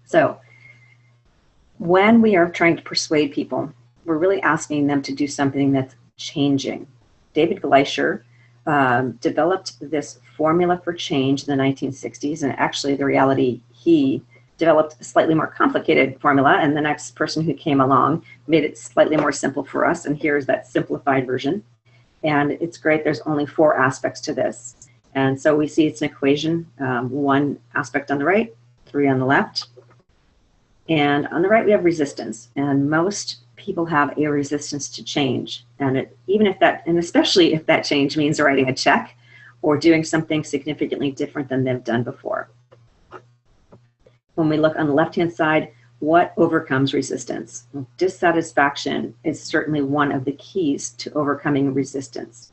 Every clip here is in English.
So when we are trying to persuade people, we're really asking them to do something that's changing. David Gleicher developed this formula for change in the 1960s, and actually the reality, he developed a slightly more complicated formula, and the next person who came along made it slightly more simple for us, and here's that simplified version. And it's great, there's only 4 aspects to this. And so we see it's an equation, 1 aspect on the right, 3 on the left. And on the right we have resistance, and most people have a resistance to change. And especially if that change means writing a check or doing something significantly different than they've done before. When we look on the left-hand side, what overcomes resistance? Well, dissatisfaction is certainly one of the keys to overcoming resistance.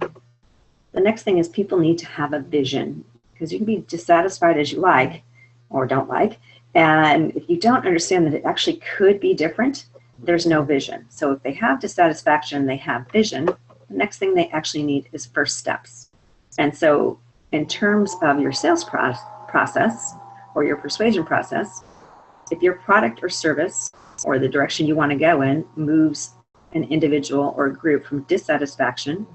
The next thing is people need to have a vision, because you can be dissatisfied as you like or don't like, and if you don't understand that it actually could be different, there's no vision. So if they have dissatisfaction, they have vision, the next thing they actually need is first steps. And so in terms of your sales process or your persuasion process, if your product or service or the direction you want to go in moves an individual or a group from dissatisfaction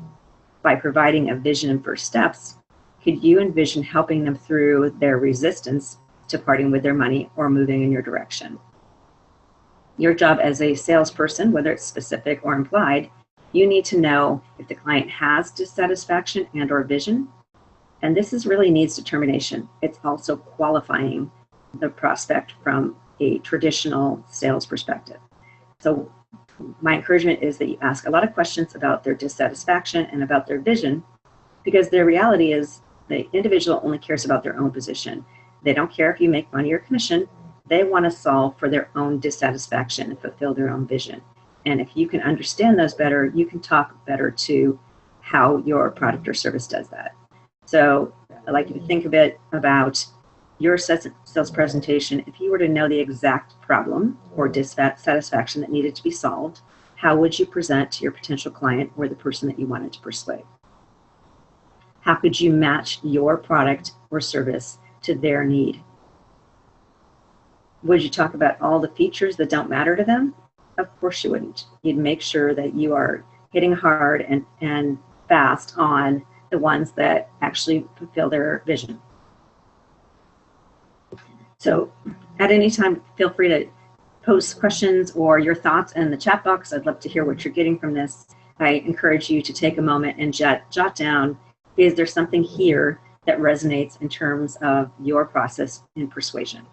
by providing a vision and first steps, could you envision helping them through their resistance to parting with their money or moving in your direction? Your job as a salesperson, whether it's specific or implied, you need to know if the client has dissatisfaction and or vision. And this is really needs determination. It's also qualifying the prospect from a traditional sales perspective. So my encouragement is that you ask a lot of questions about their dissatisfaction and about their vision, because the reality is the individual only cares about their own position. They don't care if you make money or commission. They want to solve for their own dissatisfaction and fulfill their own vision. And if you can understand those better, you can talk better to how your product or service does that. So I'd like you to think a bit about your sales presentation. If you were to know the exact problem or dissatisfaction that needed to be solved, how would you present to your potential client or the person that you wanted to persuade? How could you match your product or service to their need? Would you talk about all the features that don't matter to them? Of course you wouldn't. You'd make sure that you are hitting hard and fast on the ones that actually fulfill their vision. So at any time, feel free to post questions or your thoughts in the chat box. I'd love to hear what you're getting from this. I encourage you to take a moment and jot down, is there something here that resonates in terms of your process in persuasion?